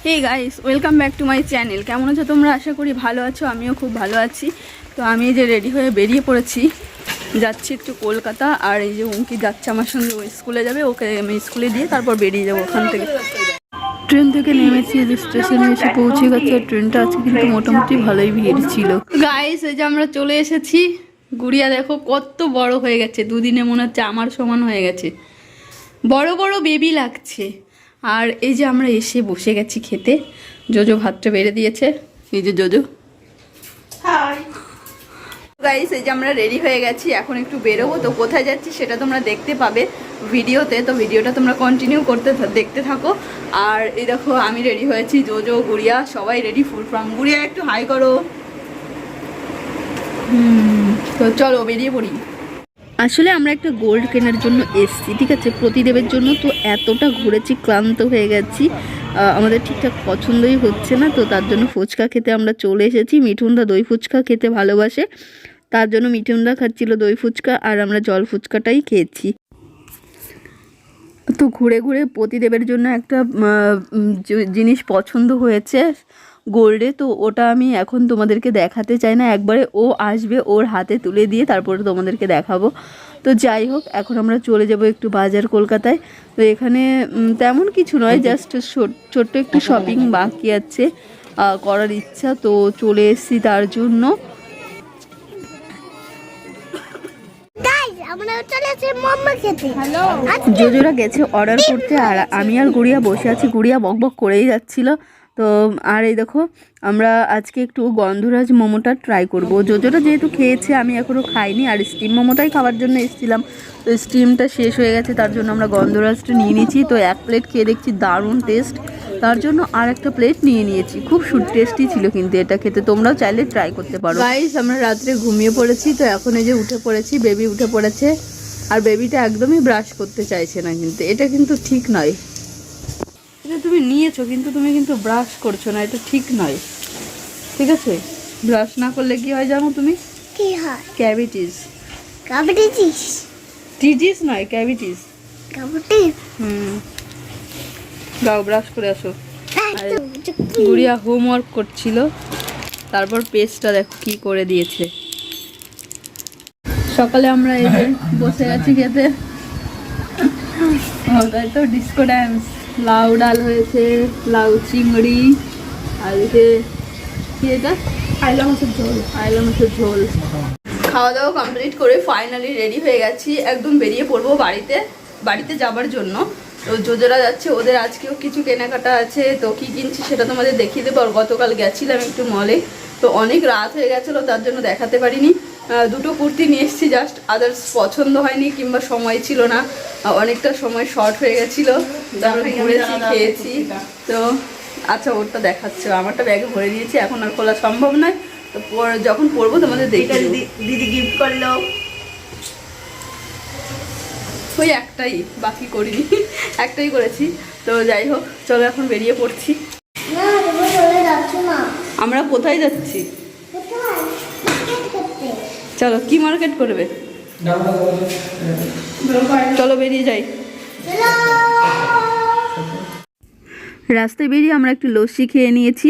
Hey guys, welcome back to my channel. কেমন আছো তোমরা? আশা করি ভালো আছো, আমিও খুব ভালো আছি। তো আমি যে রেডি হয়ে বেরিয়ে পড়েছি, যাচ্ছি একটু কলকাতা। আর এই যে অঙ্কিত যাচ্ছে আমার সঙ্গে, ওই স্কুলে যাবে, ওকে আমি স্কুলে দিয়ে তারপর বেরিয়ে যাবো ওখান থেকে। ট্রেন থেকে নেমেছি, যে স্টেশনে এসে পৌঁছে গেছে। ট্রেনটা আছে কিন্তু মোটামুটি ভালোই ভিড় ছিল। গাইস, এই যে আমরা চলে এসেছি। গুড়িয়া দেখো কত বড় হয়ে গেছে, দুদিনে মনে হচ্ছে আমার সমান হয়ে গেছে, বড় বড় বেবি লাগছে। আর এই যে আমরা এসে বসে গেছি খেতে। জোজো ভাতটা বেড়ে দিয়েছে, এই যে জোজো। হাই গাইস, এই যে আমরা রেডি হয়ে গেছি, এখন একটু বেরোবো। তো কোথায় যাচ্ছি সেটা তোমরা দেখতে পাবে ভিডিওতে, তো ভিডিওটা তোমরা কন্টিনিউ করতে দেখতে থাকো। আর এই দেখো আমি রেডি হয়েছি, জোজো, গুড়িয়া সবাই রেডি ফুল ফ্রম। গুড়িয়া একটু হাই করো। তো চলো বেরিয়ে পড়ি। আসলে আমরা একটা গোল্ড কেনার জন্য এসেছি, ঠিক আছে, প্রতিদেবের জন্য। তো এতটা ঘুরেছি, ক্লান্ত হয়ে গেছি, আমাদের ঠিকঠাক পছন্দই হচ্ছে না। তো তার জন্য ফুচকা খেতে আমরা চলে এসেছি। মিঠুনদা দই ফুচকা খেতে ভালোবাসে, তার জন্য মিঠুনদা খাচ্ছিল দই ফুচকা, আর আমরা জল ফুচকাটাই খেয়েছি। তো ঘুরে ঘুরে প্রতিদেবের জন্য একটা জিনিস পছন্দ হয়েছে গোল্ডে, তো ওটা আমি এখন তোমাদেরকে দেখাতে চাই না। একবারে ও আসবে, ওর হাতে তুলে দিয়ে তারপরে তোমাদেরকে দেখাবো। তো যাই হোক, এখন আমরা চলে যাব একটু বাজার কলকাতায়। তো এখানে তেমন কিছু নয়, জাস্ট ছোট্ট একটু শপিং বাকি আছে করার ইচ্ছা, তো চলে এসেছি তার জন্য। জোজোরা গেছে অর্ডার করতে, আর আমি আর গুড়িয়া বসে আছি। গুড়িয়া বকবক করেই যাচ্ছিল। তো আর এই দেখো, আমরা আজকে একটু গন্ধরাজ মোমোটা ট্রাই করব। জোজোরা যেহেতু খেয়েছে, আমি এখনও খাইনি। আর স্টিম মোমোটাই খাওয়ার জন্য এসেছিলাম, তো স্টিমটা শেষ হয়ে গেছে, তার জন্য আমরা গন্ধরাজটা নিয়ে নিয়েছি। তো এক প্লেট খেয়ে দেখছি দারুণ টেস্ট, তার জন্য আর একটা প্লেট নিয়ে নিয়েছি। খুব টেস্টি ছিল কিন্তু এটা খেতে, তোমরাও চাইলে ট্রাই করতে পারো। গাইস, আমরা রাত্রে ঘুমিয়ে পড়েছি, তো এখন এই যে উঠে পড়েছি, বেবি উঠে পড়েছে। আর বেবিটা একদমই ব্রাশ করতে চাইছে না, কিন্তু এটা কিন্তু ঠিক নয়। এটা তুমি নিয়েছো কিন্তু তুমি কিন্তু ব্রাশ করছো না, এটা ঠিক নয়, ঠিক আছে? ব্রাশ না করলে কি হয় জানো তুমি? কি হয়? ক্যাভিটিস। ক্যাভিটিস? টিজিস নয়, ক্যাভিটিস। ক্যাভিটিস? যাও ব্রাশ করে আসো। গুড়িয়া হোমওয়ার্ক করছিল, তারপর পেজটা দেখো কি করে দিয়েছে। সকালে আমরা এই যে বসে আছি খেতে, তাই তো ডিস্কো ড্যান্স। লাউ ডাল হয়েছে, লাউ চিংড়ি, আর এতে কি, এটা আইলা মাছের ঝোল। আইলা মাছের ঝোল। খাওয়া দাওয়া কমপ্লিট করে ফাইনালি রেডি হয়ে গেছি, একদম বেরিয়ে পড়বো বাড়িতে যাবার জন্য। তো জোজোরা যাচ্ছে, ওদের আজকেও কিছু কেনাকাটা আছে। তো কি কিনছি সেটা তোমাদের দেখিয়ে দেবো। আর গতকাল গেছিলাম একটু মলে, তো অনেক রাত হয়ে গেছিলো, তার জন্য দেখাতে পারিনি। দুটো কুর্তি নিয়ে এসেছি, জাস্ট আদার্স পছন্দ হয়নি কিংবা সময় ছিল না, অনেকটা সময় শর্ট হয়ে গেছিলো। তারপরে ঘুরেছি, খেয়েছি। তো আচ্ছা, ওরটা দেখাচ্ছে, আমারটা ব্যাগে ভরে দিয়েছি, এখন আর খোলা সম্ভব নয়। তো যখন পরবো তোমাদের দেখি। দিদি গিফট করলো, ওই একটাই, বাকি করিনি, একটাই করেছি। তো যাই হোক, চলো এখন বেরিয়ে পড়ছি। আমরা কোথায় যাচ্ছি? চলো, কি মার্কেট করবে? চলো বেরিয়ে যাই। রাস্তায় বেরিয়ে আমরা একটু লস্যি খেয়ে নিয়েছি।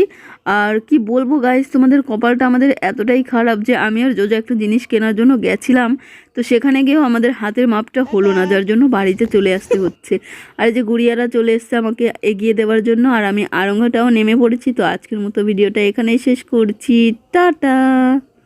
আর কি বলবো গাইস, তোমাদের কপালটা আমাদের এতটাই খারাপ যে আমি আর জোজো একটা জিনিস কেনার জন্য গেছিলাম, তো সেখানে গিয়েও আমাদের হাতের মাপটা হলো না, যার জন্য বাড়িতে চলে আসতে হচ্ছে। আর যে গুড়িয়ারা চলে এসছে আমাকে এগিয়ে দেওয়ার জন্য, আর আমি আরঙ্গাটাও নেমে পড়েছি। তো আজকের মতো ভিডিওটা এখানেই শেষ করছি, টাটা।